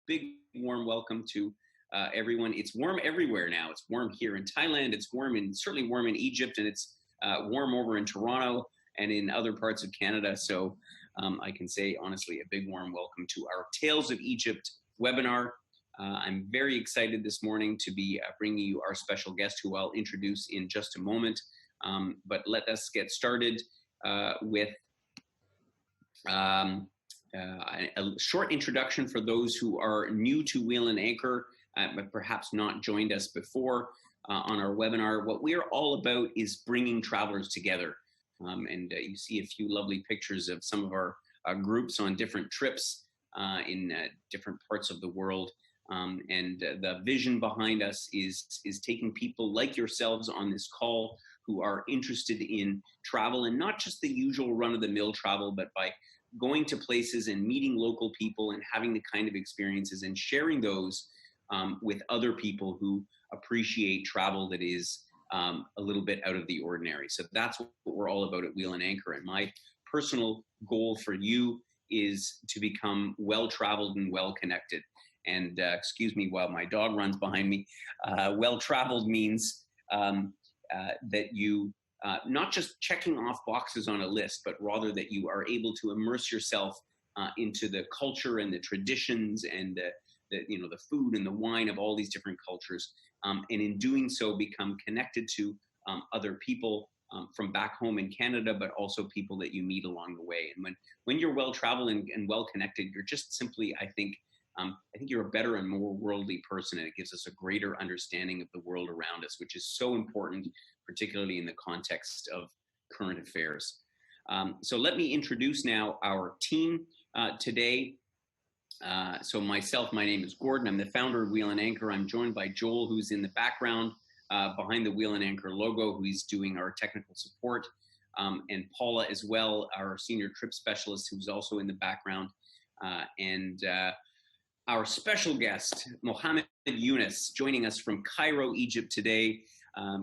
big warm welcome to everyone. It's warm everywhere now. It's warm here in Thailand. It's certainly warm in Egypt, and it's warm over in Toronto and in other parts of Canada. So I can say honestly, a big warm welcome to our Tales of Egypt webinar. I'm very excited this morning to be bringing you our special guest, who I'll introduce in just a moment. But let us get started with a short introduction for those who are new to Wheel and Anchor, but perhaps not joined us before on our webinar. What we are all about is bringing travelers together. And you see a few lovely pictures of some of our groups on different trips in different parts of the world. And the vision behind us is taking people like yourselves on this call who are interested in travel, and not just the usual run-of-the-mill travel, but by going to places and meeting local people and having the kind of experiences and sharing those with other people who appreciate travel that is a little bit out of the ordinary. So that's what we're all about at Wheel and Anchor. And my personal goal for you is to become well-traveled and well-connected. And excuse me while my dog runs behind me. Well-traveled means that you not just checking off boxes on a list, but rather that you are able to immerse yourself into the culture and the traditions and the food and the wine of all these different cultures, and in doing so become connected to other people from back home in Canada, but also people that you meet along the way. And when you're well-traveled and well-connected, you're just simply, I think you're a better and more worldly person, and it gives us a greater understanding of the world around us, which is so important, particularly in the context of current affairs. So let me introduce now our team today. So myself, my name is Gordon. I'm the founder of Wheel and Anchor. I'm joined by Joel, who's in the background behind the Wheel and Anchor logo, who's doing our technical support, and Paula as well, our senior trip specialist, who's also in the background, and our special guest, Mohamed Younes, joining us from Cairo, Egypt today.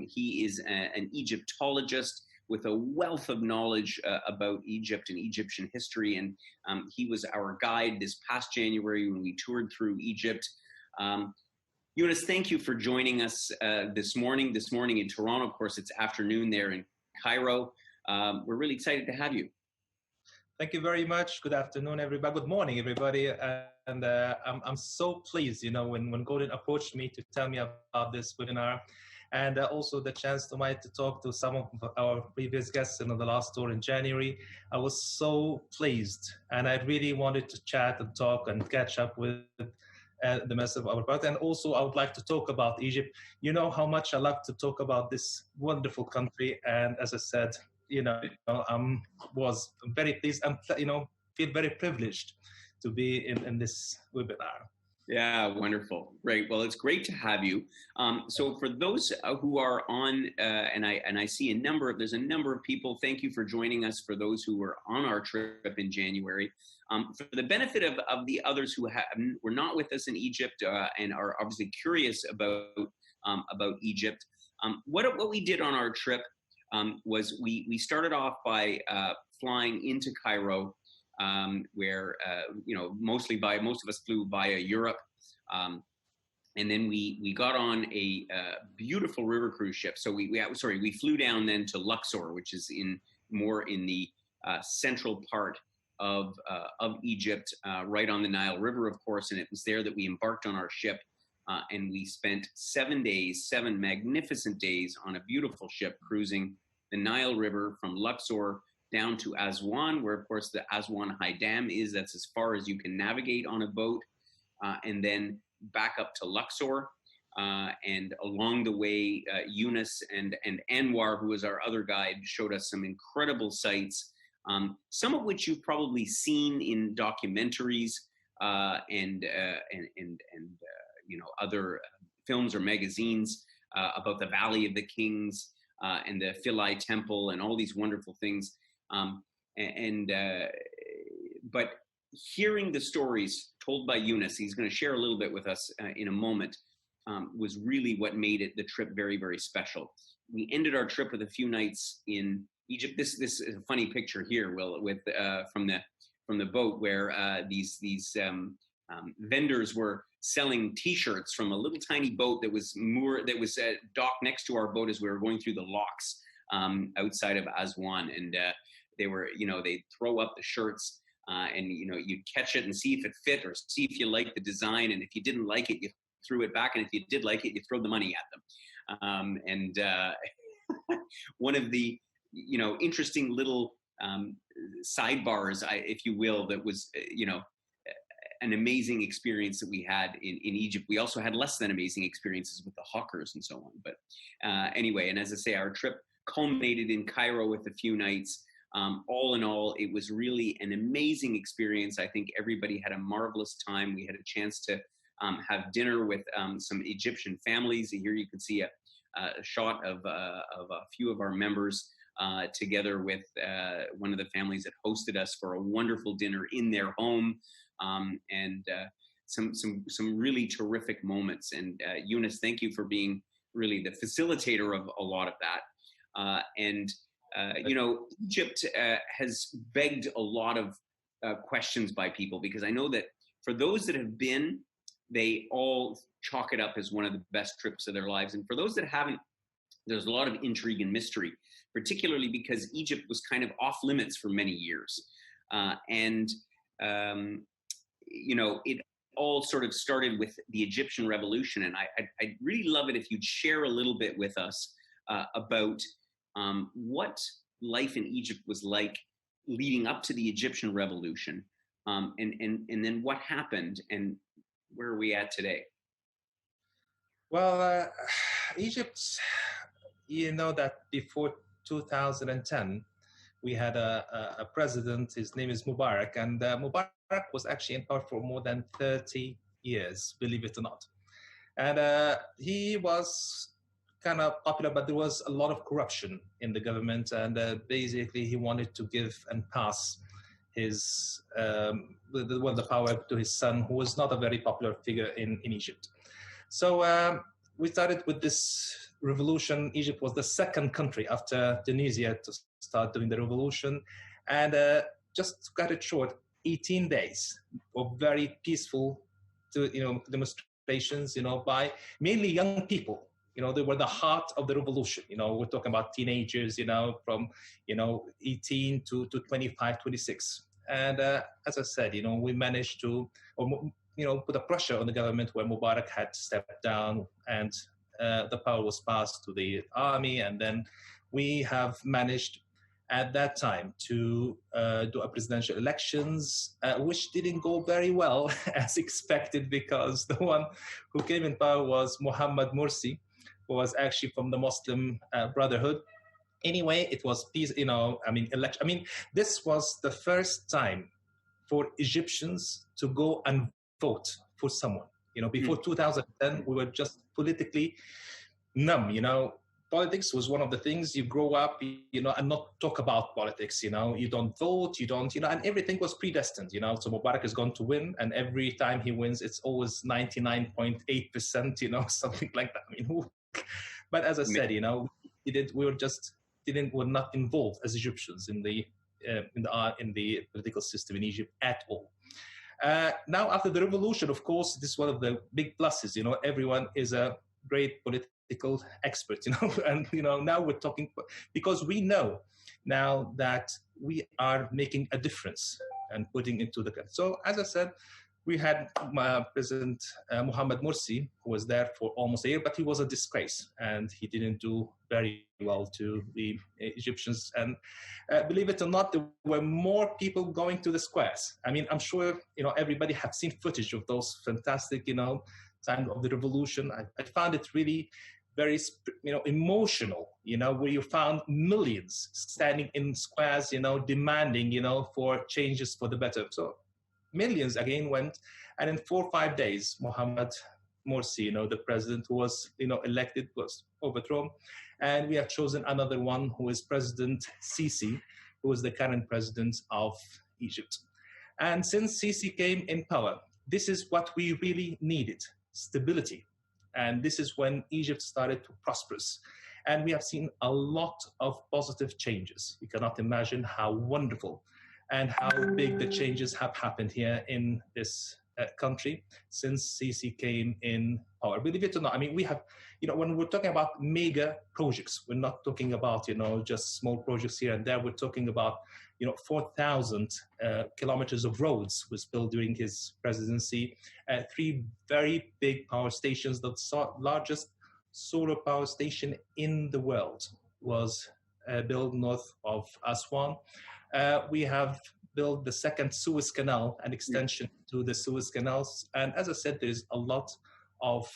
He is an Egyptologist with a wealth of knowledge about Egypt and Egyptian history. And he was our guide this past January when we toured through Egypt. Younes, thank you for joining us this morning in Toronto. Of course, it's afternoon there in Cairo. We're really excited to have you. Thank you very much. Good afternoon, everybody. Good morning, everybody. And I'm so pleased, when Gordon approached me to tell me about this webinar, and also the chance to talk to some of our previous guests in the last tour in January. I was so pleased, and I really wanted to chat and talk and catch up with the mess of our part. And also, I would like to talk about Egypt. You know how much I love to talk about this wonderful country. And as I said, was very pleased and feel very privileged to be in this webinar. Yeah, wonderful, great. Well, it's great to have you. So for those who are on, and I see there's a number of people. Thank you for joining us. For those who were on our trip in January, for the benefit of the others who were not with us in Egypt and are obviously curious about Egypt, what we did on our trip. Was we started off by flying into Cairo, where most of us flew via Europe, and then we got on a beautiful river cruise ship. So we flew down then to Luxor, which is more in the central part of Egypt, right on the Nile River, of course. And it was there that we embarked on our ship. And we spent 7 magnificent days on a beautiful ship cruising the Nile River from Luxor down to Aswan, where of course the Aswan High Dam is. That's as far as you can navigate on a boat, and then back up to Luxor. And along the way, Younes and Anwar, who was our other guide, showed us some incredible sights, some of which you've probably seen in documentaries and other films or magazines about the Valley of the Kings and the Philae Temple and all these wonderful things. But hearing the stories told by Younes, he's going to share a little bit with us in a moment, was really what made the trip very, very special. We ended our trip with a few nights in Egypt. This is a funny picture here, Will, with from the boat where these vendors were selling T-shirts from a little tiny boat that was docked next to our boat as we were going through the locks outside of Aswan, and they'd throw up the shirts, and you'd catch it and see if it fit or see if you liked the design, and if you didn't like it, you threw it back, and if you did like it, you throw the money at them. One of the interesting little sidebars, if you will, that was an amazing experience that we had in Egypt. We also had less than amazing experiences with the hawkers and so on. But anyway, and as I say, our trip culminated in Cairo with a few nights. All in all, it was really an amazing experience. I think everybody had a marvelous time. We had a chance to have dinner with some Egyptian families. Here you can see a shot of a few of our members together with one of the families that hosted us for a wonderful dinner in their home, and some really terrific moments. And Younes, thank you for being really the facilitator of a lot of that. Egypt has begged a lot of questions by people, because I know that for those that have been, they all chalk it up as one of the best trips of their lives. And for those that haven't, there's a lot of intrigue and mystery, particularly because Egypt was kind of off limits for many years. It all sort of started with the Egyptian Revolution. And I'd really love it if you'd share a little bit with us about what life in Egypt was like leading up to the Egyptian Revolution, and then what happened, and where are we at today? Well, Egypt, that before 2010, we had a president. His name is Mubarak, and Mubarak was actually in power for more than 30 years, believe it or not. And he was kind of popular, but there was a lot of corruption in the government, and basically he wanted to give and pass his the power to his son, who was not a very popular figure in Egypt. So we started with this revolution. Egypt was the second country after Tunisia to start doing the revolution, and just to cut it short, 18 days of very peaceful demonstrations, by mainly young people. They were the heart of the revolution. We're talking about teenagers, from, 18 to 25, 26. And as I said, we managed to, put a pressure on the government where Mubarak had stepped down, and the power was passed to the army. And then we have managed at that time to do a presidential elections, which didn't go very well as expected, because the one who came in power was Mohamed Morsi, who was actually from the Muslim Brotherhood. Anyway, it was peace, election. This was the first time for Egyptians to go and vote for someone. Before 2010, we were just politically numb. Politics was one of the things you grow up, and not talk about politics. You don't vote, you don't, and everything was predestined. So Mubarak is going to win, and every time he wins, it's always 99.8%. Something like that. But as I said, we're not involved as Egyptians in the political system in Egypt at all. Now, after the revolution, of course, this is one of the big pluses. Everyone is a great political expert. And now we're talking, because we know now that we are making a difference and putting into the country. So, as I said, we had President Mohamed Morsi, who was there for almost a year, but he was a disgrace, and he didn't do very well to the Egyptians. And believe it or not, there were more people going to the squares. I'm sure everybody have seen footage of those fantastic time of the revolution. I found it really very emotional. Where you found millions standing in squares, demanding for changes for the better. So millions again went, and in 4 or 5 days, Mohamed Morsi, the president who was elected, was overthrown, and we have chosen another one, who is President Sisi, who is the current president of Egypt. And since Sisi came in power, this is what we really needed: stability. And this is when Egypt started to prosper. And we have seen a lot of positive changes. You cannot imagine how wonderful and how big the changes have happened here in this country since Sisi came in power. Believe it or not, I mean, we have, when we're talking about mega projects, we're not talking about, just small projects here and there. We're talking about, 4,000 kilometers of roads was built during his presidency, 3 very big power stations. The largest solar power station in the world was built north of Aswan. We have built the second Suez Canal, an extension to the Suez Canals. And as I said, there's a lot of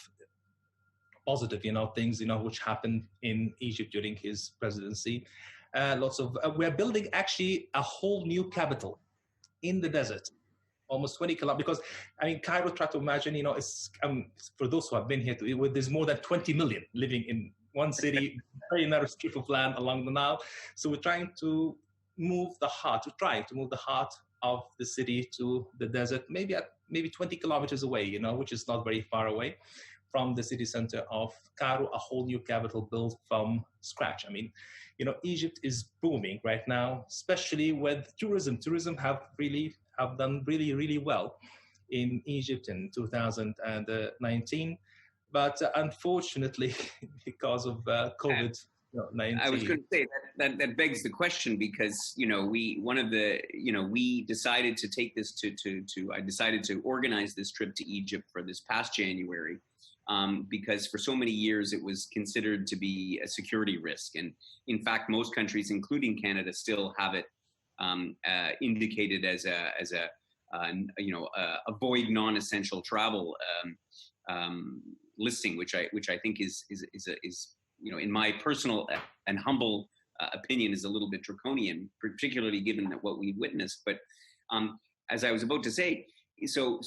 positive, things, which happened in Egypt during his presidency. We're building actually a whole new capital in the desert, almost 20 kilometers. Because, I mean, Cairo, try to imagine, it's, for those who have been here, there's more than 20 million living in one city, very narrow strip of land along the Nile. So we're trying to move the heart of the city to the desert, maybe 20 kilometers away, which is not very far away from the city center of Cairo, a whole new capital built from scratch. I mean, Egypt is booming right now, especially with tourism. Tourism have done really, really well in Egypt in 2019. But unfortunately, because of COVID-19. I was going to say that begs the question, because we decided to take this I decided to organize this trip to Egypt for this past January, because for so many years it was considered to be a security risk, and in fact most countries, including Canada, still have it indicated as a avoid non-essential travel listing, which I think is in my personal and humble opinion, is a little bit draconian, particularly given that what we witnessed. But as I was about to say, so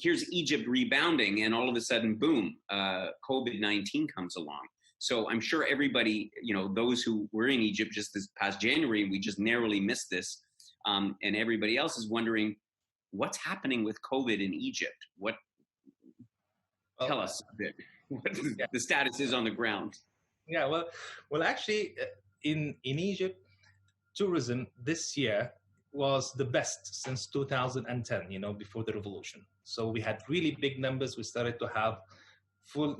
here's Egypt rebounding, and all of a sudden, boom, COVID-19 comes along. So I'm sure everybody, those who were in Egypt just this past January, we just narrowly missed this, and everybody else is wondering what's happening with COVID in Egypt. Tell us a bit what the status is on the ground. Yeah, well, actually, in Egypt, tourism this year was the best since 2010, before the revolution. So we had really big numbers. We started to have full,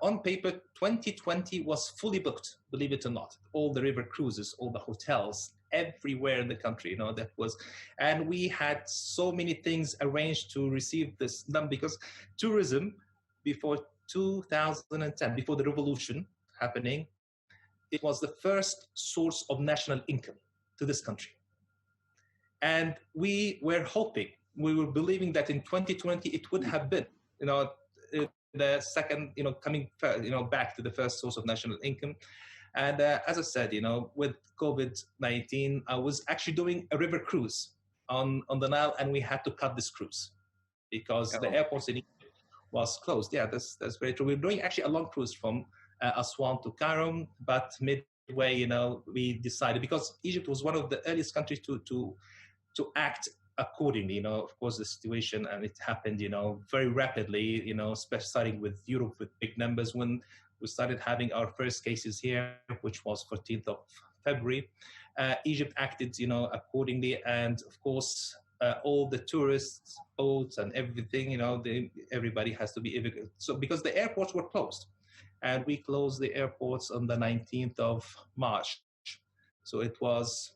on paper, 2020 was fully booked, believe it or not. All the river cruises, all the hotels, everywhere in the country, and we had so many things arranged to receive this number, because tourism before 2010, before the revolution happening, it was the first source of national income to this country. And we were believing that in 2020 it would have been, the second, coming, back to the first source of national income. And as I said, with COVID-19, I was actually doing a river cruise on the Nile, and we had to cut this cruise because the airports in Egypt was closed. Yeah, that's very true. We're doing actually a long cruise from Aswan to Cairo, but midway, we decided, because Egypt was one of the earliest countries to act accordingly. Of course, the situation, and it happened, very rapidly, especially starting with Europe with big numbers. When we started having our first cases here, which was 14th of February, Egypt acted, accordingly, and of course, all the tourists, boats, and everything, everybody has to be evacuated. So because the airports were closed, and we closed the airports on the 19th of March, so it was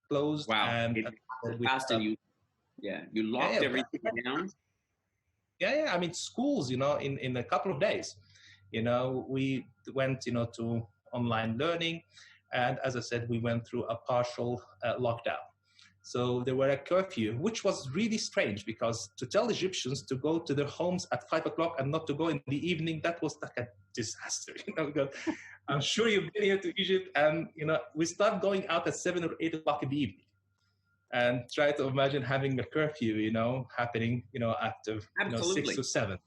closed. Wow! And you locked everything down. Yeah. I mean, schools, in a couple of days, we went, to online learning, and as I said, we went through a partial lockdown. So there were a curfew, which was really strange, because to tell Egyptians to go to their homes at 5 o'clock and not to go in the evening, that was like a disaster. Because I'm sure you've been here to Egypt, and we start going out at 7 or 8 o'clock in the evening, and try to imagine having a curfew, happening, after 6 or 7.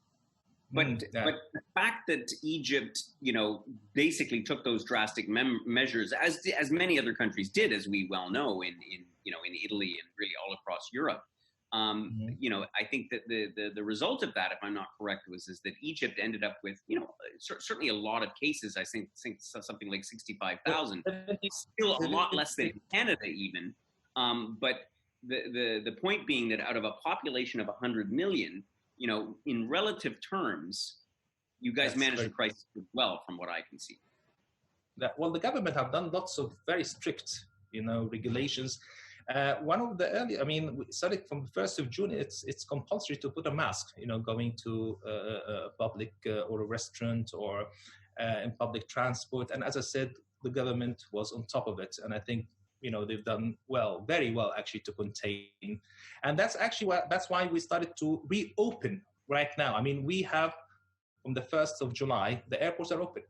But the fact that Egypt, basically took those drastic measures, as many other countries did, as we well know, in Italy and really all across Europe. I think that the result of that, if I'm not correct, is that Egypt ended up with, certainly a lot of cases. I think something like 65,000. Still a lot less than Canada even. But the point being that out of a population of 100 million, in relative terms, you guys managed the crisis well, from what I can see. Well, the government have done lots of very strict, regulations. One of the early, we started from the 1st of June, it's compulsory to put a mask, going to a public or a restaurant or in public transport. And as I said, the government was on top of it. And I think, they've done well, very well actually, to contain. And that's actually that's why we started to reopen right now. We have, from the 1st of July, the airports are open.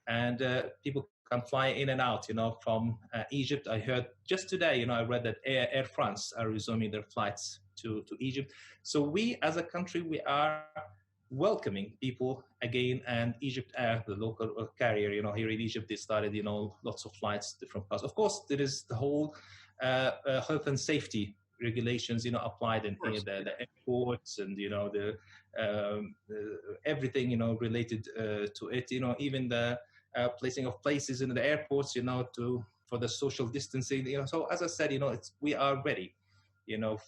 And people can fly in and out, from Egypt. I heard just today, I read that Air France are resuming their flights to Egypt. So we, as a country, we are welcoming people again. And Egypt Air, the local carrier, here in Egypt, they started, lots of flights, different parts. Of course, there is the whole health and safety regulations, applied in here, the airports and, the everything, related to it, even the placing of places in the airports, for the social distancing, So as I said, we are ready,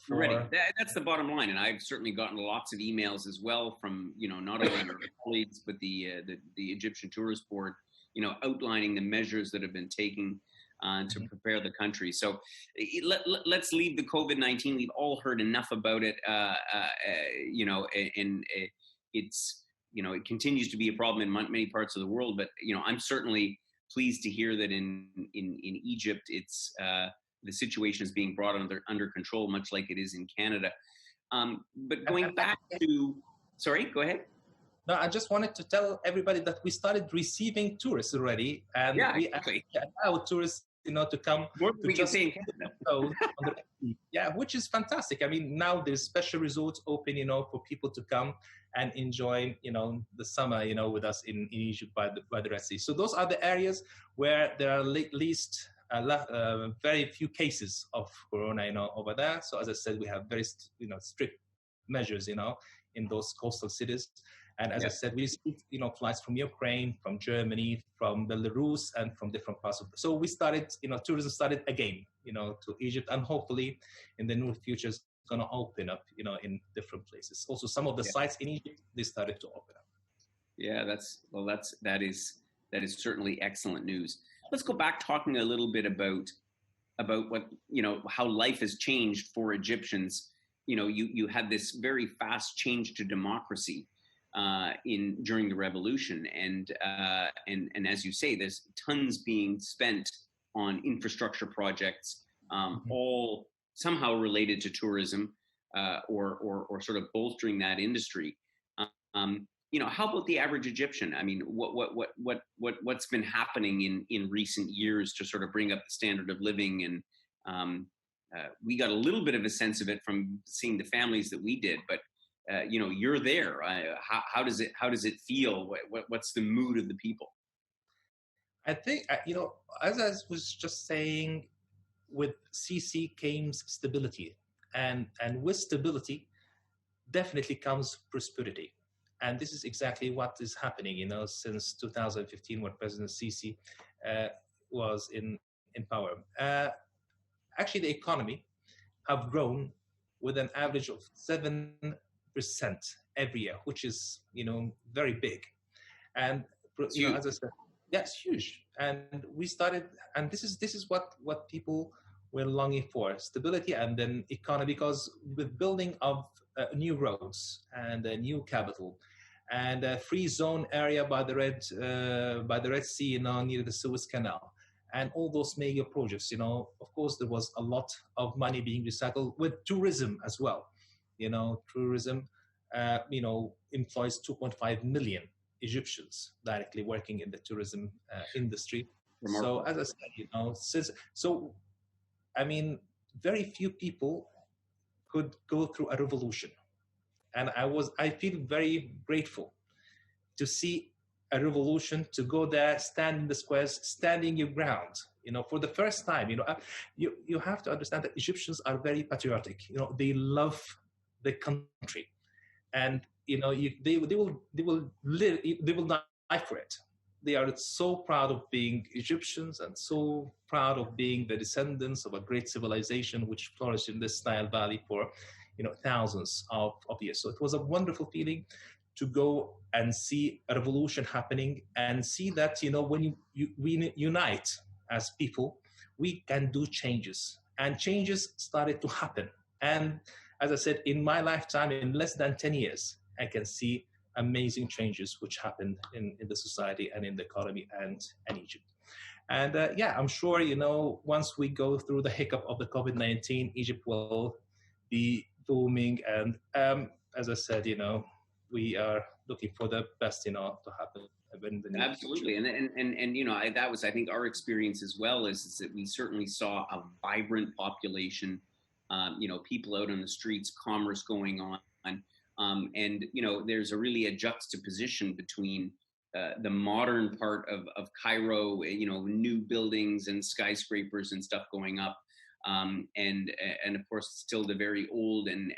ready. That's the bottom line. And I've certainly gotten lots of emails as well from, not only your colleagues, but the Egyptian Tourist Board, outlining the measures that have been taken to prepare the country. So let's leave the COVID-19. We've all heard enough about it, and it's, it continues to be a problem in many parts of the world. But, I'm certainly pleased to hear that in Egypt, it's the situation is being brought under control, much like it is in Canada. But going back to, sorry, go ahead. No, I just wanted to tell everybody that we started receiving tourists already, and we actually allow tourists, to come. We can say in Canada. Yeah, which is fantastic. Now there's special resorts open, for people to come and enjoy, the summer, with us in Egypt by the Red Sea. So those are the areas where there are at least very few cases of corona, over there. So as I said, we have very, strict measures, in those coastal cities. And as I said, we receive, flights from Ukraine, from Germany, from Belarus, and from different parts of. So we started, tourism started again, to Egypt, and hopefully in the near future it's going to open up, in different places. Also, some of the sites in Egypt, they started to open up. Yeah, that is certainly excellent news. Let's go back talking a little bit about what, how life has changed for Egyptians. You had this very fast change to democracy during the revolution, and as you say, there's tons being spent on infrastructure projects, all somehow related to tourism, or sort of bolstering that industry. How about the average Egyptian? What's been happening in recent years to sort of bring up the standard of living? And we got a little bit of a sense of it from seeing the families that we did, but you're there. How does it feel? What's the mood of the people? I think, as I was just saying, with CC came stability, and with stability definitely comes prosperity. And this is exactly what is happening, since 2015, when President Sisi was in power. Actually, the economy have grown with an average of 7% every year, which is, very big. And as I said, it's huge. And we started, and this is what people were longing for: stability and then economy, because with building of new roads and a new capital and a free zone area by the Red Sea, near the Suez Canal, and all those mega projects, of course, there was a lot of money being recycled with tourism as well. Tourism, employs 2.5 million Egyptians directly working in the tourism industry. Remarkable. So as I said, very few people could go through a revolution. And I feel very grateful to see a revolution, to go there, stand in the squares, standing your ground, for the first time. You have to understand that Egyptians are very patriotic. They love the country, and they will die for it. they are so proud of being Egyptians and so proud of being the descendants of a great civilization which flourished in this Nile Valley for, thousands of years. So it was a wonderful feeling to go and see a revolution happening and see that, when we unite as people, we can do changes. And changes started to happen. And as I said, in my lifetime, in less than 10 years, I can see amazing changes which happened in the society and in the economy and Egypt. And I'm sure, once we go through the hiccup of the COVID-19, Egypt will be booming. And as I said, we are looking for the best, to happen in the near Absolutely. future. And that was, I think, our experience as well, is that we certainly saw a vibrant population, people out on the streets, commerce going on. And there's a juxtaposition between the modern part of Cairo, new buildings and skyscrapers and stuff going up, and of course still the very old and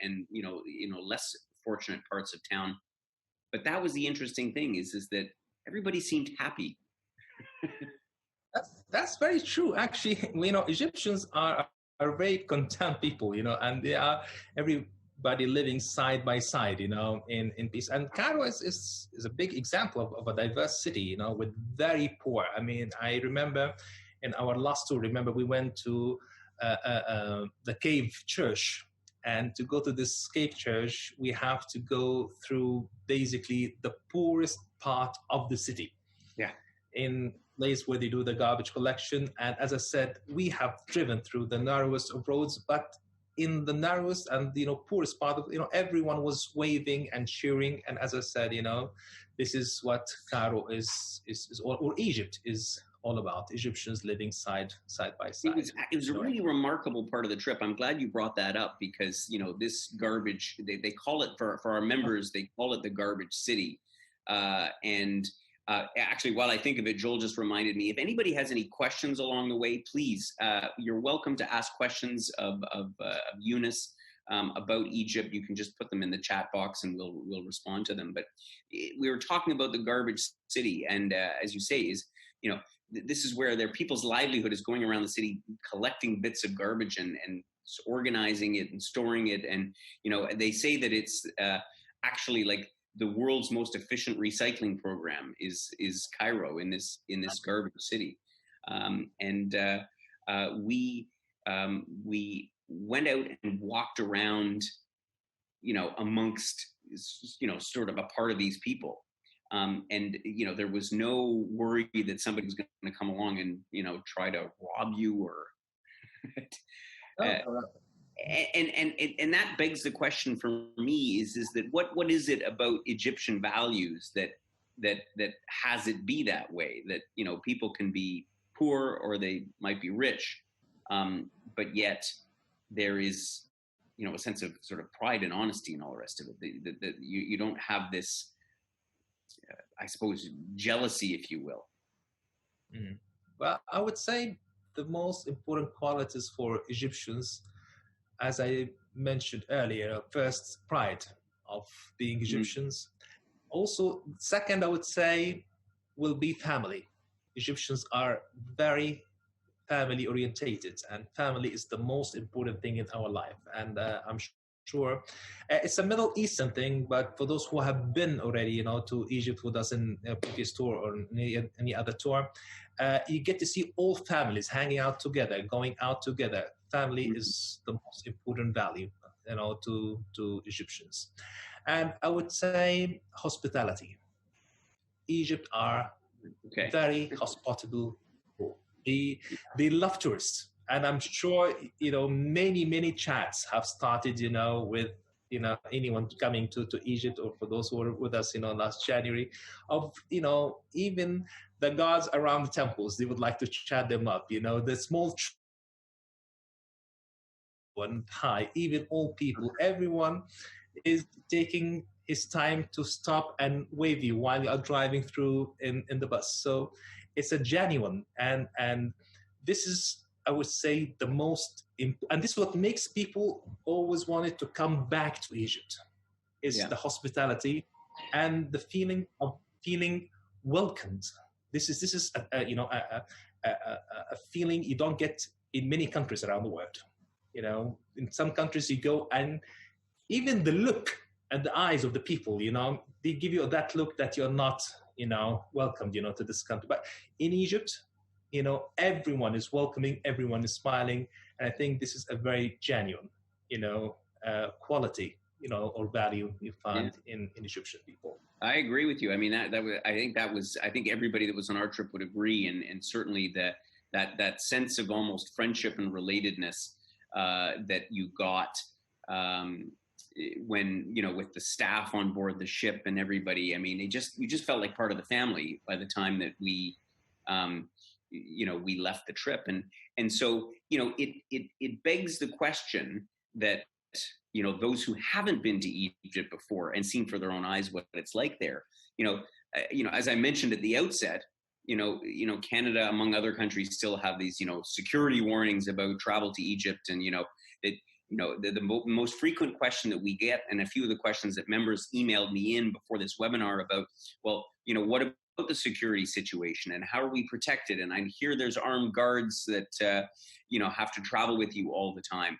less fortunate parts of town. But that was the interesting thing, is that everybody seemed happy. That's very true. Actually, Egyptians are very content people, and they are everybody living side by side, in peace. And Cairo is a big example of a diverse city, with very poor. I mean, I remember in our last tour, we went to the cave church. And to go to this cave church, we have to go through basically the poorest part of the city. Yeah. In place where they do the garbage collection. And as I said, we have driven through the narrowest of roads, but in the narrowest and poorest part of everyone was waving and cheering. And as I said, this is what Cairo is or Egypt is all about. Egyptians living side by side. It was a really remarkable part of the trip. I'm glad you brought that up, because this garbage, they call it, for our members, they call it the garbage city. Actually, while I think of it, Joel just reminded me, if anybody has any questions along the way, please, you're welcome to ask questions of Younes about Egypt. You can just put them in the chat box and we'll respond to them. But we were talking about the garbage city, and as you say, is this is where their people's livelihood is going around the city, collecting bits of garbage and organizing it and storing it. And they say that it's actually like the world's most efficient recycling program is Cairo in this garbage city. We went out and walked around, amongst, sort of a part of these people. And there was no worry that somebody was going to come along and, try to rob you or, and that begs the question for me is that what is it about Egyptian values that has it be that way, that, people can be poor or they might be rich, but yet there is, a sense of sort of pride and honesty and all the rest of it, that you don't have this, I suppose, jealousy, if you will. Mm. Well, I would say the most important qualities for Egyptians, as I mentioned earlier, first, pride of being Egyptians. Also, second, I would say, will be family. Egyptians are very family orientated, and family is the most important thing in our life. And I'm sure it's a Middle Eastern thing, but for those who have been already, to Egypt with us in a previous tour or any other tour, you get to see all families hanging out together, going out together. Family is the most important value, to Egyptians. And I would say hospitality. Egypt are very hospitable people. They love tourists. And I'm sure, many chats have started, with, anyone coming to Egypt, or for those who were with us, last January, of, even the guards around the temples, they would like to chat them up, the small one, hi, even old people, everyone is taking his time to stop and wave you while you are driving through in the bus. So it's a genuine, and this is, I would say, the most, and this is what makes people always wanted to come back to Egypt, is the hospitality and the feeling of feeling welcomed. This is a feeling you don't get in many countries around the world. In some countries you go, and even the look and the eyes of the people, they give you that look that you're not, welcomed, to this country. But in Egypt, everyone is welcoming, everyone is smiling, and I think this is a very genuine, quality, or value you find in Egyptian people. I agree with you. I mean, I think everybody that was on our trip would agree, and certainly that sense of almost friendship and relatedness that you got when, with the staff on board the ship and everybody. I mean, you just felt like part of the family by the time that we left the trip. And so, it begs the question that, those who haven't been to Egypt before and seen for their own eyes what it's like there, as I mentioned at the outset, Canada, among other countries, still have these, security warnings about travel to Egypt. And, the most frequent question that we get, and a few of the questions that members emailed me in before this webinar about, well, what about the security situation and how are we protected? And I hear there's armed guards that, have to travel with you all the time.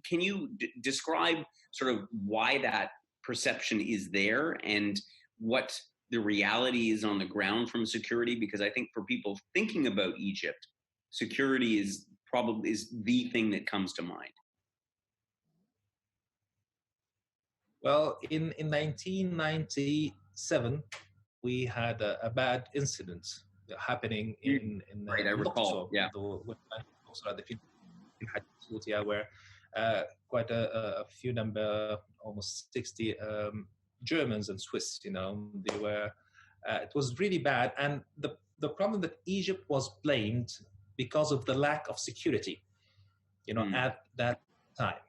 Can you describe sort of why that perception is there and what the reality is on the ground from security? Because I think for people thinking about Egypt, security is the thing that comes to mind. Well, in 1997, we had a bad incident happening in right, I recall. Yeah. Where quite a few number, almost 60 Germans and Swiss, they were, it was really bad. And the problem that Egypt was blamed because of the lack of security, at that time.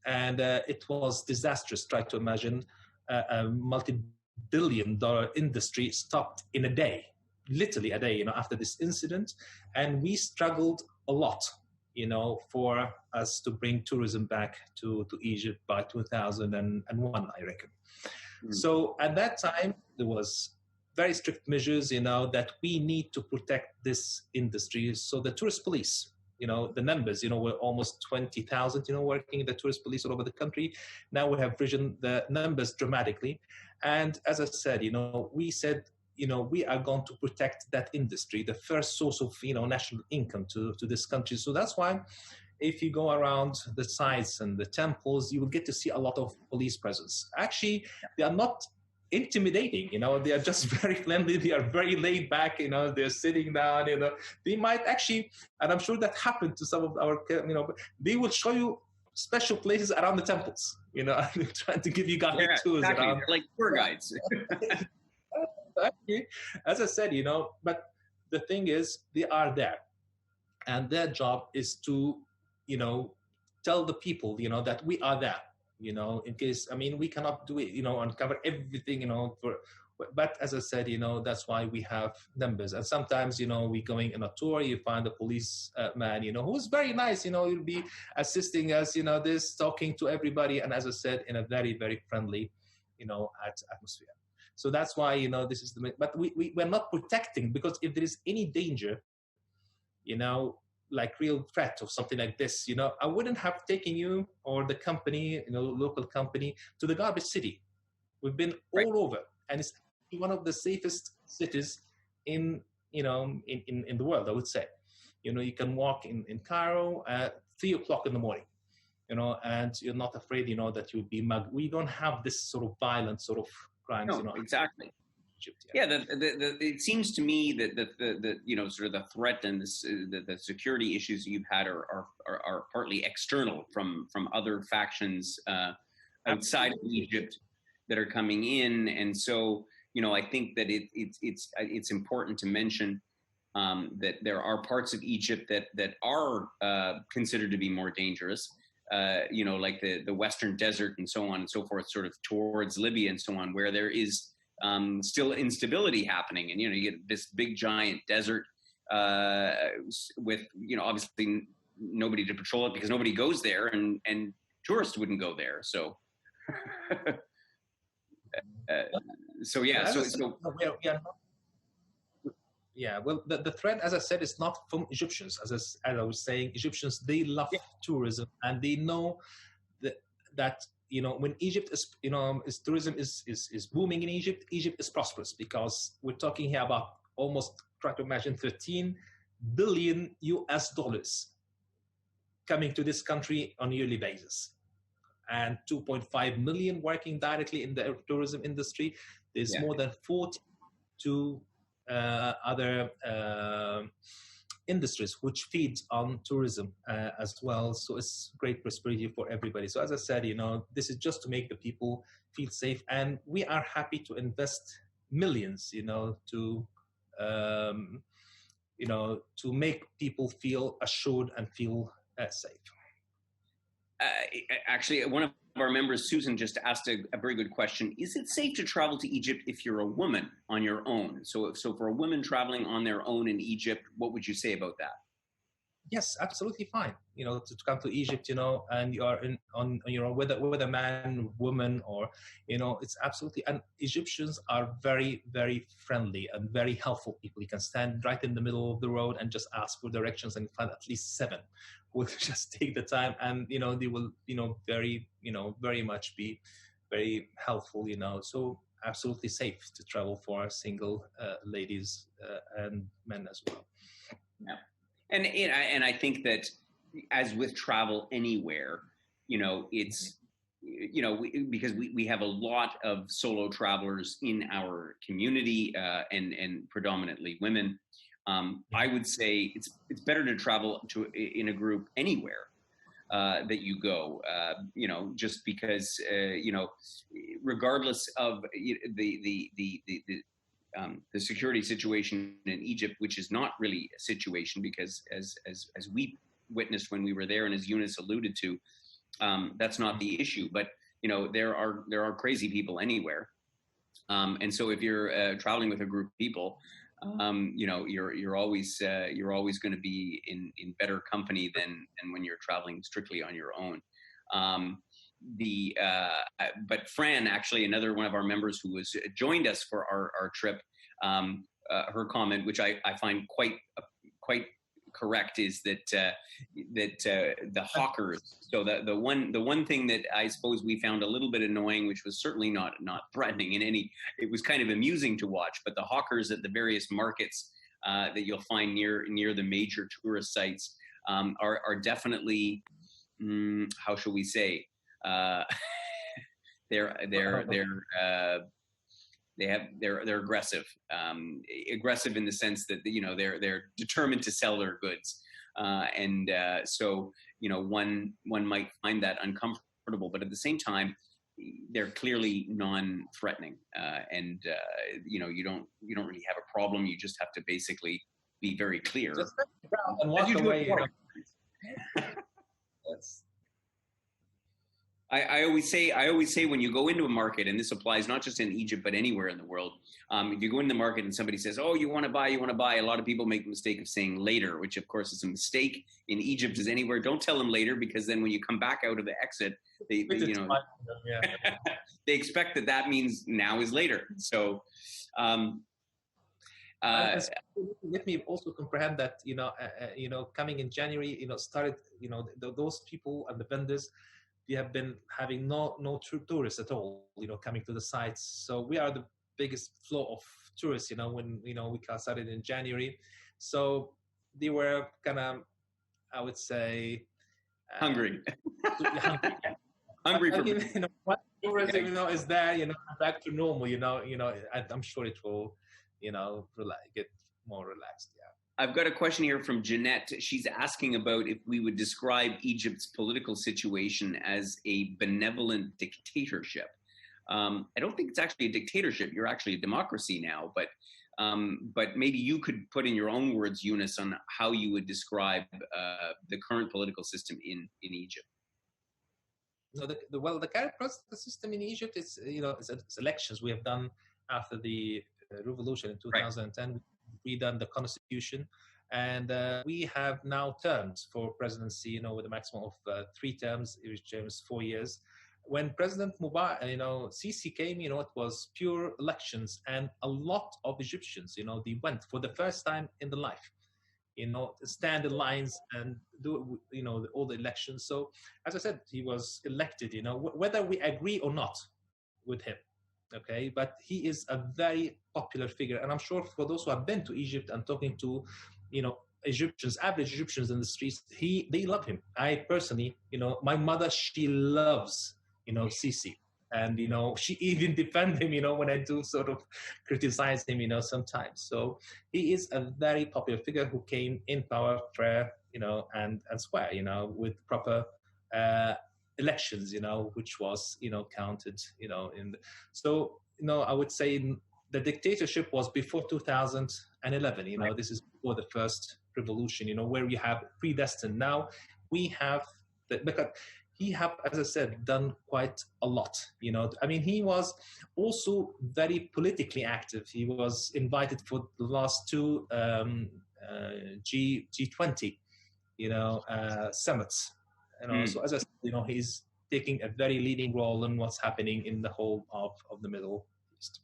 And it was disastrous. Try to imagine a multi-billion-dollar industry stopped in a day, literally a day, after this incident. And we struggled a lot, for us to bring tourism back to Egypt by 2001, I reckon. So at that time, there was very strict measures, that we need to protect this industry. So the tourist police, the numbers, were almost 20,000, working in the tourist police all over the country. Now we have risen the numbers dramatically. And as I said, we said, we are going to protect that industry, the first source of, national income to this country. So that's why if you go around the sites and the temples, you will get to see a lot of police presence. Actually, they are not intimidating, they are just very friendly. They are very laid back, they're sitting down, they might actually, and I'm sure that happened to some of our, they will show you special places around the temples, trying to give you guided tours exactly. around. They're like tour guides. As I said, but the thing is, they are there, and their job is to, tell the people, that we are there, in case, we cannot do it, uncover everything, but as I said, that's why we have numbers. And sometimes, we going in a tour, you find a police man, who's very nice, he'll be assisting us, this, talking to everybody. And as I said, in a very, very friendly, atmosphere. So that's why, this is but we're not protecting, because if there is any danger, like real threat or something like this, I wouldn't have taken you or the company, local company, to the garbage city. We've been all over, and it's one of the safest cities in the world, I would say. You can walk in Cairo at 3:00 in the morning, and you're not afraid, that you'll be mugged. We don't have this sort of violent sort of crimes. No, exactly. Egypt, it seems to me that the sort of the threat and the security issues you've had are partly external from other factions outside of Egypt that are coming in. And so, I think that it's important to mention that there are parts of Egypt that are considered to be more dangerous, like the Western Desert and so on and so forth, sort of towards Libya and so on, where there is still instability happening. And, you get this big giant desert with, obviously nobody to patrol it because nobody goes there, and tourists wouldn't go there. So, Yeah, well, the threat, as I said, is not from Egyptians. As I was saying, Egyptians, they love tourism, and they know that, when Egypt is, tourism is booming in Egypt, Egypt is prosperous, because we're talking here about almost, try to imagine, 13 billion US dollars coming to this country on a yearly basis, and 2.5 million working directly in the tourism industry. There's more than 42 other industries which feed on tourism as well. So it's great prosperity for everybody. So as I said, this is just to make the people feel safe, and we are happy to invest millions, to make people feel assured and feel safe. Actually, one of our members, Susan, just asked a very good question. Is it safe to travel to Egypt if you're a woman on your own? So for a woman traveling on their own in Egypt, what would you say about that? Yes, absolutely fine. To come to Egypt, and you are on your own, whether a man, woman, or, it's absolutely. And Egyptians are very, very friendly and very helpful people. You can stand right in the middle of the road and just ask for directions, and find at least 7 will just take the time, and they will, very much be very helpful. So absolutely safe to travel for single ladies and men as well. Yeah. And I think that, as with travel anywhere, it's, because we have a lot of solo travelers in our community, and predominantly women. I would say it's better to travel in a group anywhere that you go, just because, regardless of the security situation in Egypt, which is not really a situation, because as we witnessed when we were there, and as Younes alluded to, that's not the issue. But there are crazy people anywhere, and so if you're traveling with a group of people, you're always going to be in better company than when you're traveling strictly on your own. But Fran, actually, another one of our members who was joined us for our trip, her comment, which I find quite correct, is that the hawkers. So the one thing that I suppose we found a little bit annoying, which was certainly not threatening in any, it was kind of amusing to watch, but the hawkers at the various markets that you'll find near the major tourist sites are definitely, how shall we say, they're aggressive, aggressive in the sense that they're determined to sell their goods, and so one might find that uncomfortable, but at the same time they're clearly non-threatening, and you don't really have a problem. You just have to basically be very clear. Just and walk away. That's. I always say when you go into a market, and this applies not just in Egypt but anywhere in the world, if you go in the market and somebody says, "Oh, you want to buy," a lot of people make the mistake of saying later, which of course is a mistake in Egypt as anywhere. Don't tell them later, because then when you come back out of the exit, they they expect that means now is later. So let me also comprehend that coming in January, started those people and the vendors, we have been having no tourists at all, coming to the sites. So we are the biggest flow of tourists, when we started in January. So they were kind of, I would say, hungry. Hungry for what tourism, is there, back to normal, I'm sure it will, get more relaxed. Yeah. I've got a question here from Jeanette. She's asking about if we would describe Egypt's political situation as a benevolent dictatorship. I don't think it's actually a dictatorship. You're actually a democracy now, but maybe you could put in your own words, Younes, on how you would describe the current political system in Egypt. No, the current political system in Egypt is, it's elections we have done after the revolution in 2010. Right. We redone the constitution, and we have now terms for presidency, with a maximum of 3 terms, each term is 4 years. when President Mubarak, Sisi came, it was pure elections, and a lot of Egyptians, they went for the first time in their life, stand in lines and do, all the elections. So, as I said, he was elected, whether we agree or not with him. Okay, but he is a very popular figure, and I'm sure for those who have been to Egypt and talking to, Egyptians, average Egyptians in the streets, they love him. I personally, my mother, she loves, Sisi. And, she even defend him, when I do sort of criticize him, sometimes. So he is a very popular figure who came in power fair, and square, with proper elections, which was, counted, so, I would say the dictatorship was before 2011, this is before the first revolution, where we have predestined. Now we have, because he have, as I said, done quite a lot, he was also very politically active. He was invited for the last two G20, summits. So as I said, he's taking a very leading role in what's happening in the whole of the Middle East.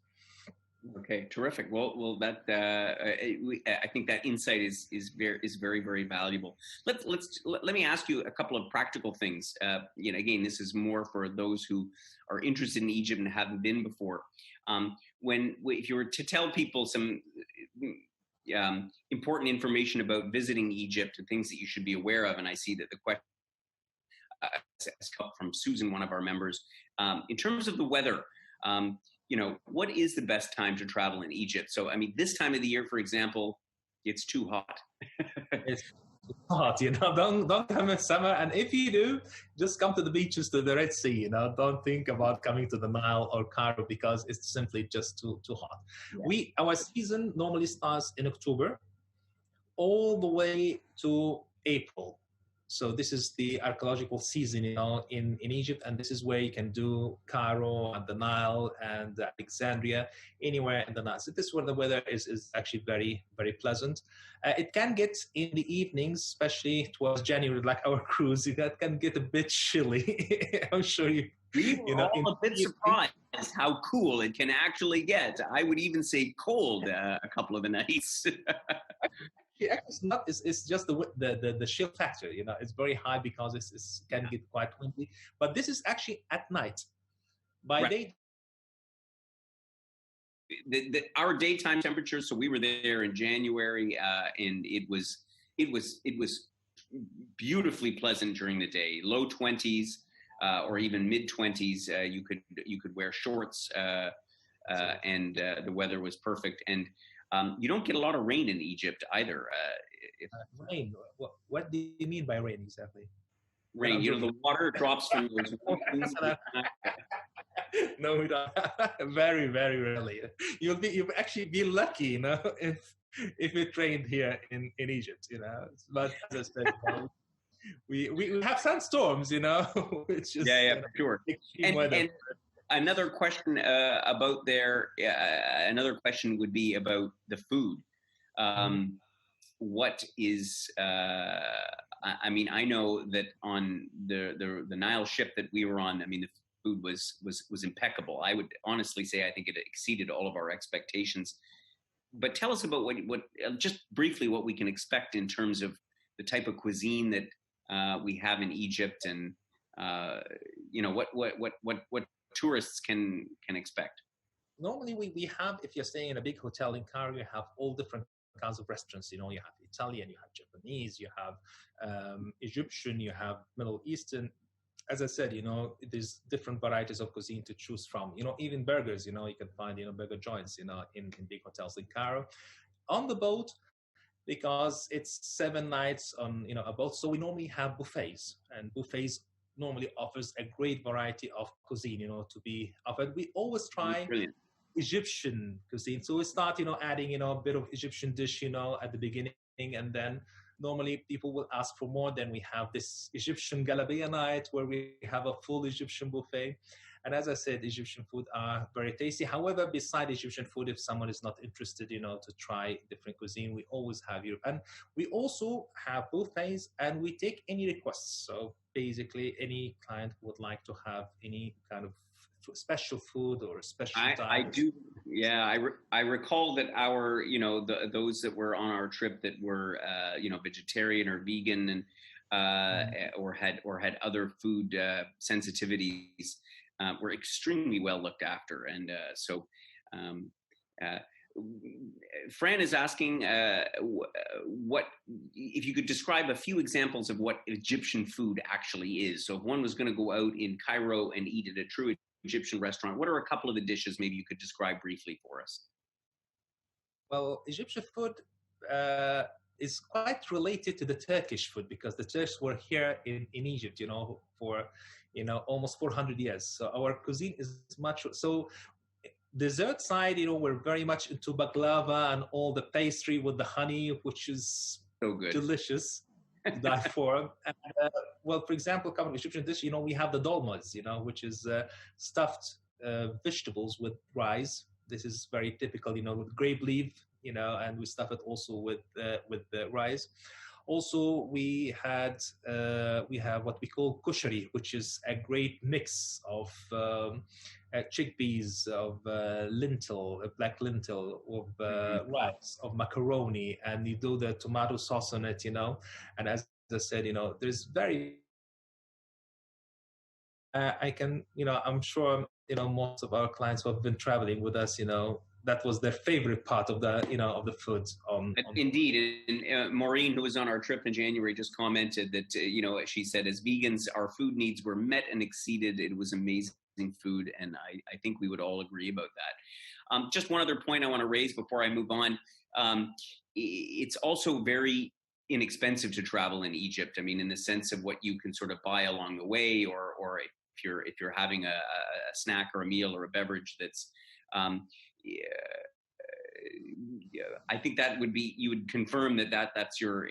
Okay, terrific. Well, that I think that insight is very, very valuable. Let me ask you a couple of practical things. Again, this is more for those who are interested in Egypt and haven't been before. If you were to tell people some important information about visiting Egypt and things that you should be aware of, and I see that the question has come from Susan, one of our members, in terms of the weather. What is the best time to travel in Egypt? So, this time of the year, for example, it's too hot. It's too hot, don't come in summer. And if you do, just come to the beaches, to the Red Sea, don't think about coming to the Nile or Cairo, because it's simply just too hot. Yeah. Our season normally starts in October all the way to April. So this is the archaeological season, in Egypt, and this is where you can do Cairo and the Nile and Alexandria, anywhere in the Nile. So this is where the weather is actually very, very pleasant. It can get in the evenings, especially towards January, like our cruise, that can get a bit chilly. I'm sure we were all a bit surprised how cool it can actually get. I would even say cold a couple of the nights. It's just the chill factor, it's very high because it can get quite windy. But this is actually at night. By day, our daytime temperature. So we were there in January, and it was beautifully pleasant during the day. Low 20s or even mid 20s. You could wear shorts, and the weather was perfect. And you don't get a lot of rain in Egypt either. Rain? What do you mean by rain exactly? Rain, the water drops from those mountains. No, we don't. Very, very rarely. You'll actually be lucky, if it rained here in Egypt, But as I said, we have sandstorms, It's just for sure. And another question about another question would be about the food. What is? I know that on the Nile ship that we were on, the food was impeccable. I would honestly say I think it exceeded all of our expectations. But tell us about what just briefly what we can expect in terms of the type of cuisine that we have in Egypt, and what tourists can expect. Normally we have, if you're staying in a big hotel in Cairo, you have all different kinds of restaurants. You have Italian, you have Japanese, you have Egyptian, you have Middle Eastern. As I said, there's different varieties of cuisine to choose from. Even burgers, you can find, burger joints, in big hotels in Cairo. On the boat, because it's 7 nights on, a boat, so we normally have buffets, and buffets normally offers a great variety of cuisine, to be offered. We always try Egyptian cuisine. So we start, adding, a bit of Egyptian dish, at the beginning, and then normally people will ask for more. Then we have this Egyptian Galabeya night where we have a full Egyptian buffet. And as I said, Egyptian food are very tasty. However, beside Egyptian food, if someone is not interested, to try different cuisine, we always have Europe. And we also have buffets, and we take any requests. So basically, any client who would like to have any kind of special food or a special I diet. do. Yeah, I recall that our, those that were on our trip that were, vegetarian or vegan and or had other food sensitivities were extremely well looked after, and so. Uh, Fran is asking what if you could describe a few examples of what Egyptian food actually is. So if one was going to go out in Cairo and eat at a true Egyptian restaurant, what are a couple of the dishes maybe you could describe briefly for us? Well, Egyptian food is quite related to the Turkish food because the Turks were here in Egypt, for almost 400 years. So our cuisine is much so. Dessert side, we're very much into baklava and all the pastry with the honey, which is so good, delicious to die for. And, well, for example, a couple of Egyptian dishes, we have the dolmas, which is stuffed vegetables with rice. This is very typical, with grape leaf, and we stuff it also with the rice. Also, we have what we call kushari, which is a great mix of chickpeas, of lentil, black lentil, of rice, of macaroni, and you do the tomato sauce on it, And as I said, there's very I can, I'm sure, most of our clients who have been traveling with us, that was their favorite part of the, of the food. Indeed. And Maureen, who was on our trip in January, just commented that, she said, as vegans, our food needs were met and exceeded. It was amazing food. And I think we would all agree about that. Just one other point I want to raise before I move on. It's also very inexpensive to travel in Egypt. I mean, in the sense of what you can sort of buy along the way, or if you're having a snack or a meal or a beverage that's I think that would be, you would confirm that's your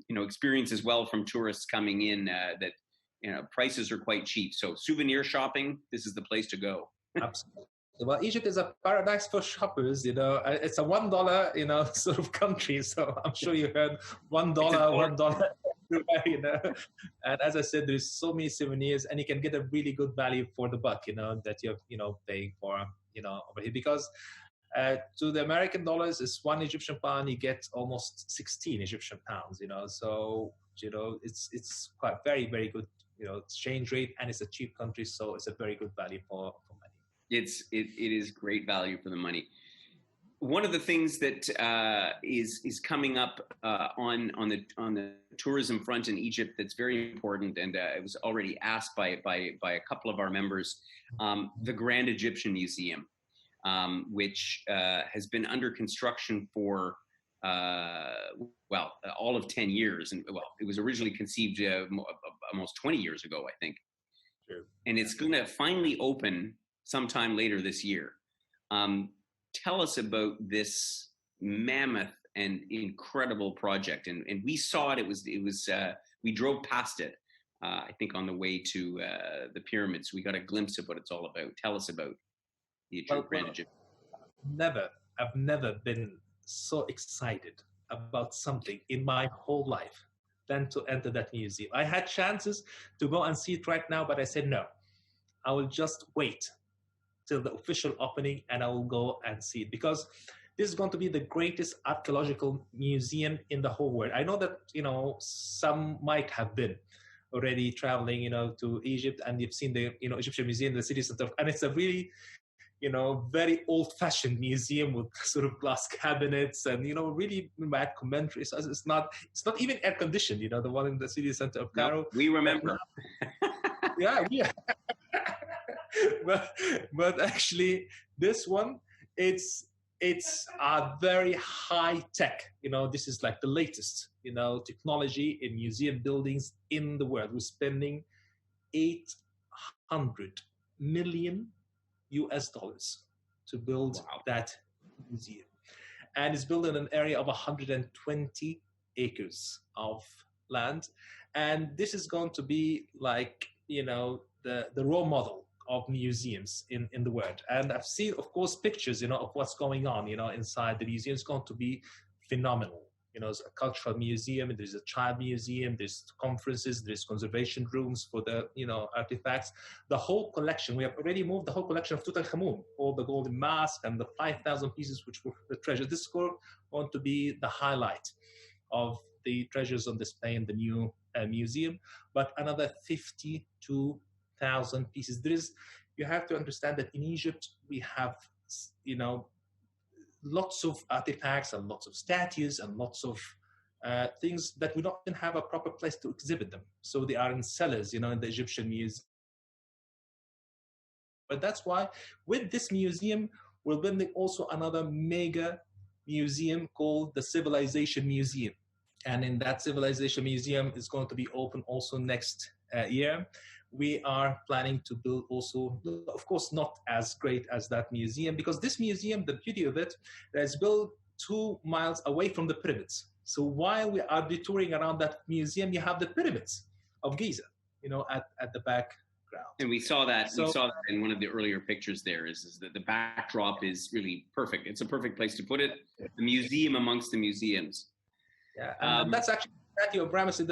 experience as well from tourists coming in, that prices are quite cheap. So souvenir shopping, this is the place to go. Absolutely. Well, Egypt is a paradise for shoppers. It's a $1 sort of country. So I'm sure you heard $1, $1. And as I said, there's so many souvenirs, and you can get a really good value for the buck, that you're paying for, over here, because to the American dollars is one Egyptian pound, you get almost 16 Egyptian pounds, so, it's quite very, very good, exchange rate, and it's a cheap country. So it's a very good value for money. It is great value for the money. One of the things that is coming up on the tourism front in Egypt that's very important, and it was already asked by a couple of our members, the Grand Egyptian Museum, which has been under construction for all of 10 years, and it was originally conceived almost 20 years ago, I think. Sure. And it's going to finally open sometime later this year. Tell us about this mammoth and incredible project. And we saw it. It was we drove past it, I think, on the way to the pyramids. We got a glimpse of what it's all about. Tell us about the Grand Egypt. I've never been so excited about something in my whole life than to enter that museum. I had chances to go and see it right now, but I said, no, I will just wait till the official opening and I will go and see it, because this is going to be the greatest archaeological museum in the whole world. I know that, some might have been already traveling, to Egypt, and you've seen the, Egyptian museum, the city center, and it's a really, very old-fashioned museum with sort of glass cabinets and, really mad commentaries. So it's not even air-conditioned, the one in the city center of Cairo. No, we remember. Yeah. But actually, this one, it's a very high tech. This is like the latest, technology in museum buildings in the world. We're spending $800 million to build that museum, and it's built in an area of 120 acres of land, and this is going to be like the role model of museums in the world. And I've seen, of course, pictures, of what's going on, inside the museum. It's going to be phenomenal. There's a cultural museum, there's a child museum, there's conferences, there's conservation rooms for the, artifacts. The whole collection, we have already moved the whole collection of Tutankhamun, all the golden mask and the 5,000 pieces which were the treasure. This is going to be the highlight of the treasures on display in the new museum, but another 52,000 pieces. You have to understand that in Egypt, we have, lots of artifacts and lots of statues and lots of things that we don't even have a proper place to exhibit them. So they are in cellars, in the Egyptian museum. But that's why with this museum, we're building also another mega museum called the Civilization Museum. And in that Civilization Museum is going to be open also next year. We are planning to build also, of course, not as great as that museum, because this museum, the beauty of it, is built 2 miles away from the pyramids. So while we are detouring around that museum, you have the pyramids of Giza, at the background. And we saw that in one of the earlier pictures there, is that the backdrop is really perfect. It's a perfect place to put it. The museum amongst the museums. Yeah, and that's actually the statue of Ramesses II.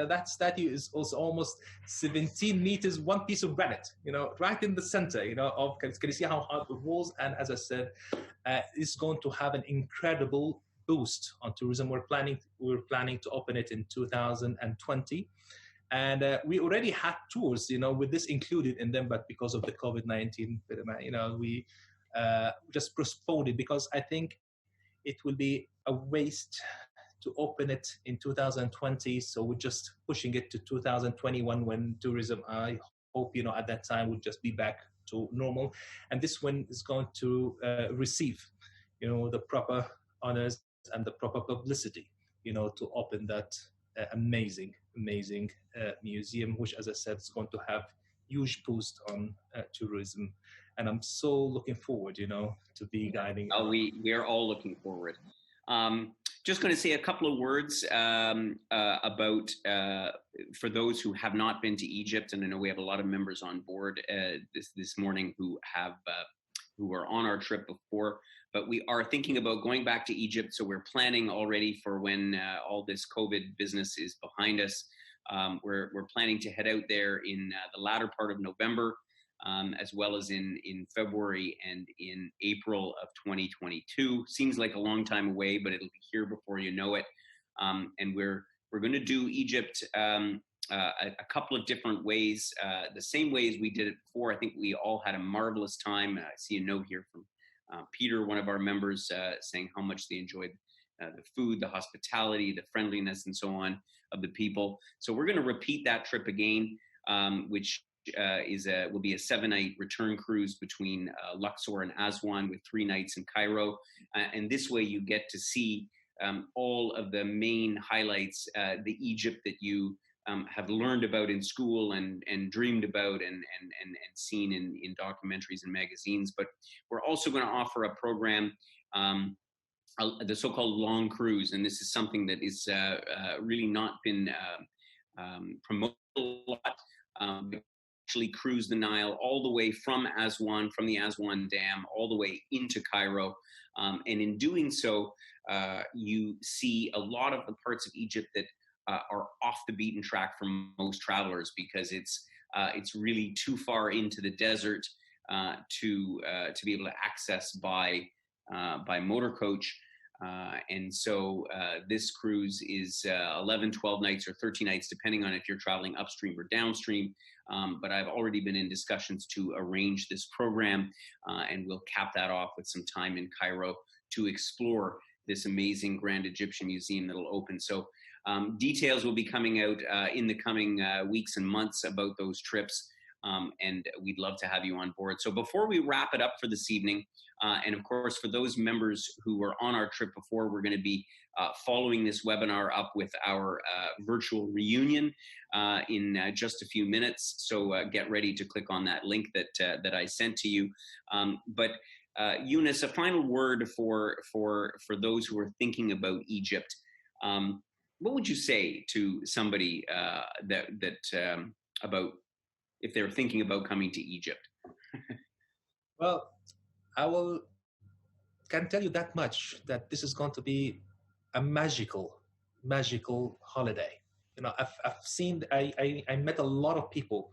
That statue is also almost 17 meters, one piece of granite, right in the center, of, can you see how hard it was? And as I said, it's going to have an incredible boost on tourism. We're planning to open it in 2020. And we already had tours, with this included in them, but because of the COVID-19, we just postponed it, because I think it will be a waste to open it in 2020. So we're just pushing it to 2021, when tourism, I hope, at that time would just be back to normal. And this one is going to receive, the proper honors and the proper publicity, to open that amazing museum, which, as I said, is going to have huge boost on tourism. And I'm so looking forward, to be guiding. Oh, we are all looking forward. Just going to say a couple of words about, for those who have not been to Egypt, and I know we have a lot of members on board this morning who were on our trip before, but we are thinking about going back to Egypt. So we're planning already for when all this COVID business is behind us. We're planning to head out there in the latter part of November, as well as in February and in April of 2022. Seems like a long time away, but it'll be here before you know it. And we're going to do Egypt a couple of different ways, the same way as we did it before. I think we all had a marvelous time. I see a note here from Peter, one of our members, saying how much they enjoyed the food, the hospitality, the friendliness, and so on of the people. So we're going to repeat that trip again, which will be a 7-night return cruise between Luxor and Aswan, with 3 nights in Cairo. And this way you get to see all of the main highlights, the Egypt that you have learned about in school and dreamed about and seen in documentaries and magazines. But we're also going to offer a program, the so-called long cruise. And this is something that is really not been promoted a lot. Actually cruise the Nile all the way from the Aswan Dam, all the way into Cairo. And in doing so, you see a lot of the parts of Egypt that are off the beaten track for most travelers, because it's really too far into the desert to be able to access by motor coach. And so this cruise is 11, 12 nights or 13 nights, depending on if you're traveling upstream or downstream. But I've already been in discussions to arrange this program, and we'll cap that off with some time in Cairo to explore this amazing Grand Egyptian Museum that'll open. So details will be coming out in the coming weeks and months about those trips. And we'd love to have you on board. So before we wrap it up for this evening, and of course, for those members who were on our trip before, we're going to be following this webinar up with our virtual reunion in just a few minutes. So get ready to click on that link that I sent to you. But Younes, a final word for those who are thinking about Egypt. What would you say to somebody about if they're thinking about coming to Egypt? Well, I will can tell you that much, that this is going to be a magical holiday. I've seen, I met a lot of people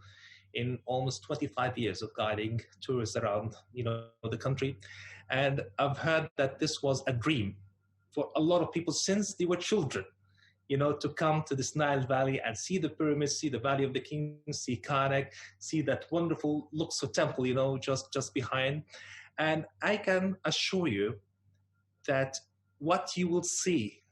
in almost 25 years of guiding tourists around, the country. And I've heard that this was a dream for a lot of people since they were children, to come to this Nile Valley and see the pyramids, see the Valley of the Kings, see Karnak, see that wonderful Luxor temple, just behind. And I can assure you that what you will see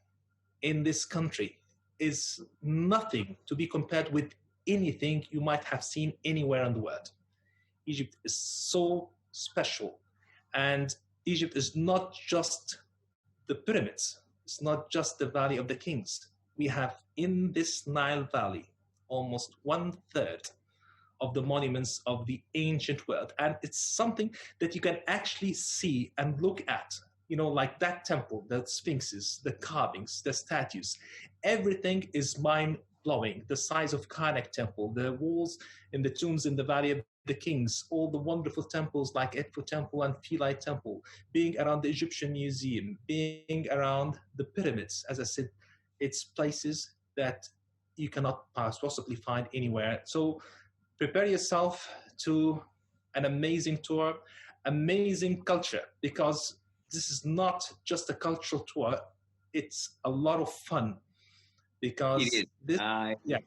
in this country is nothing to be compared with anything you might have seen anywhere in the world. Egypt is so special. And Egypt is not just the pyramids, it's not just the Valley of the Kings. We have in this Nile Valley almost 1/3 of the monuments of the ancient world. And it's something that you can actually see and look at, like that temple, the sphinxes, the carvings, the statues. Everything is mind-blowing. The size of Karnak temple, the walls in the tombs in the Valley of the Kings, all the wonderful temples like Edfu temple and Philae temple, being around the Egyptian museum, being around the pyramids. As I said, it's places that you cannot possibly find anywhere. So prepare yourself to an amazing tour, amazing culture, because this is not just a cultural tour, it's a lot of fun. Because it is. this, yeah.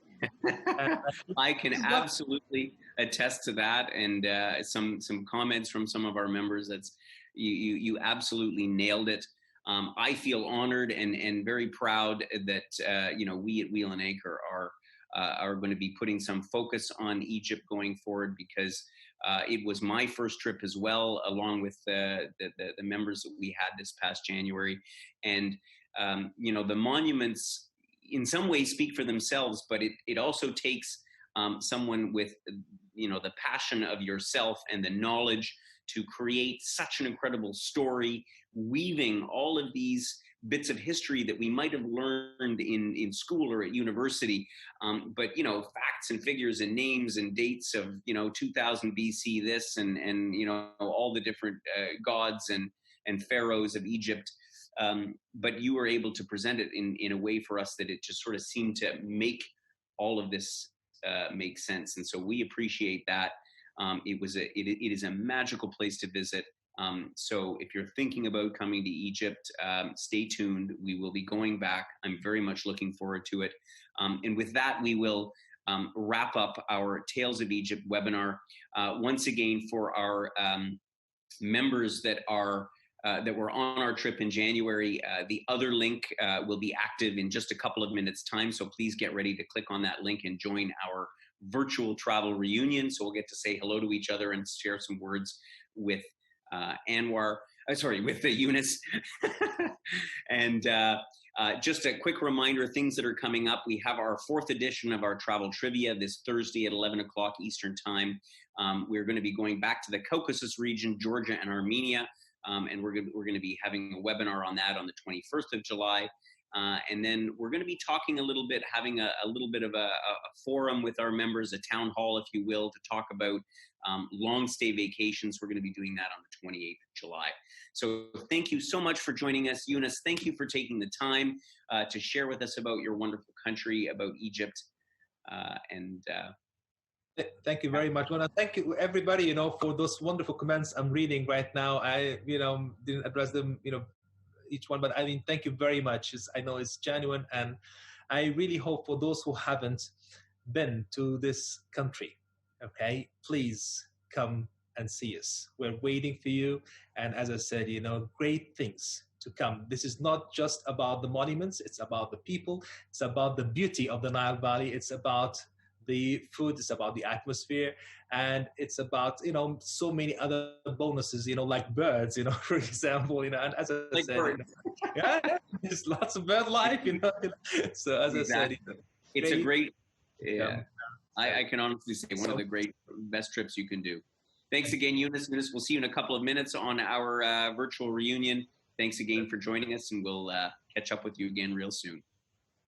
I can absolutely attest to that, and some comments from some of our members. That's you absolutely nailed it. I feel honored and very proud that we at Wheel and Anchor are going to be putting some focus on Egypt going forward, because it was my first trip as well, along with the members that we had this past January, and the monuments in some ways speak for themselves, but it also takes someone with the passion of yourself and the knowledge to create such an incredible story, weaving all of these bits of history that we might have learned in school or at university, but facts and figures and names and dates of 2000 BC this and all the different gods and pharaohs of Egypt. But you were able to present it in a way for us that it just sort of seemed to make all of this make sense. And so we appreciate that. It is a magical place to visit. So if you're thinking about coming to Egypt, stay tuned. We will be going back. I'm very much looking forward to it. And with that, we will wrap up our Tales of Egypt webinar. Once again, for our members that were on our trip in January, the other link will be active in just a couple of minutes' time. So please get ready to click on that link and join our virtual travel reunion. So we'll get to say hello to each other and share some words with with Younes. And just a quick reminder, things that are coming up. We have our 4th edition of our travel trivia this Thursday at 11 o'clock Eastern time. We're going to be going back to the Caucasus region, Georgia and Armenia. And we're going to be having a webinar on that on the 21st of July. And then we're going to be talking a little bit, having a little bit of a forum with our members, a town hall, if you will, to talk about long stay vacations. We're going to be doing that on the 28th of July. So thank you so much for joining us, Younes. Thank you for taking the time to share with us about your wonderful country, about Egypt. Thank you very much. Well, thank you everybody, for those wonderful comments I'm reading right now. I, didn't address them, each one, but I mean, thank you very much. I know it's genuine, and I really hope for those who haven't been to this country, okay, please come and see us. We're waiting for you. And as I said, great things to come. This is not just about the monuments. It's about the people. It's about the beauty of the Nile Valley. It's about the food, it's about the atmosphere, and it's about so many other bonuses, like birds, for example, and as I said, there's lots of bird life, So as I said, it's a great, I can honestly say one of the best trips you can do. Thanks again, Younes. We'll see you in a couple of minutes on our virtual reunion. Thanks again for joining us, and we'll catch up with you again real soon.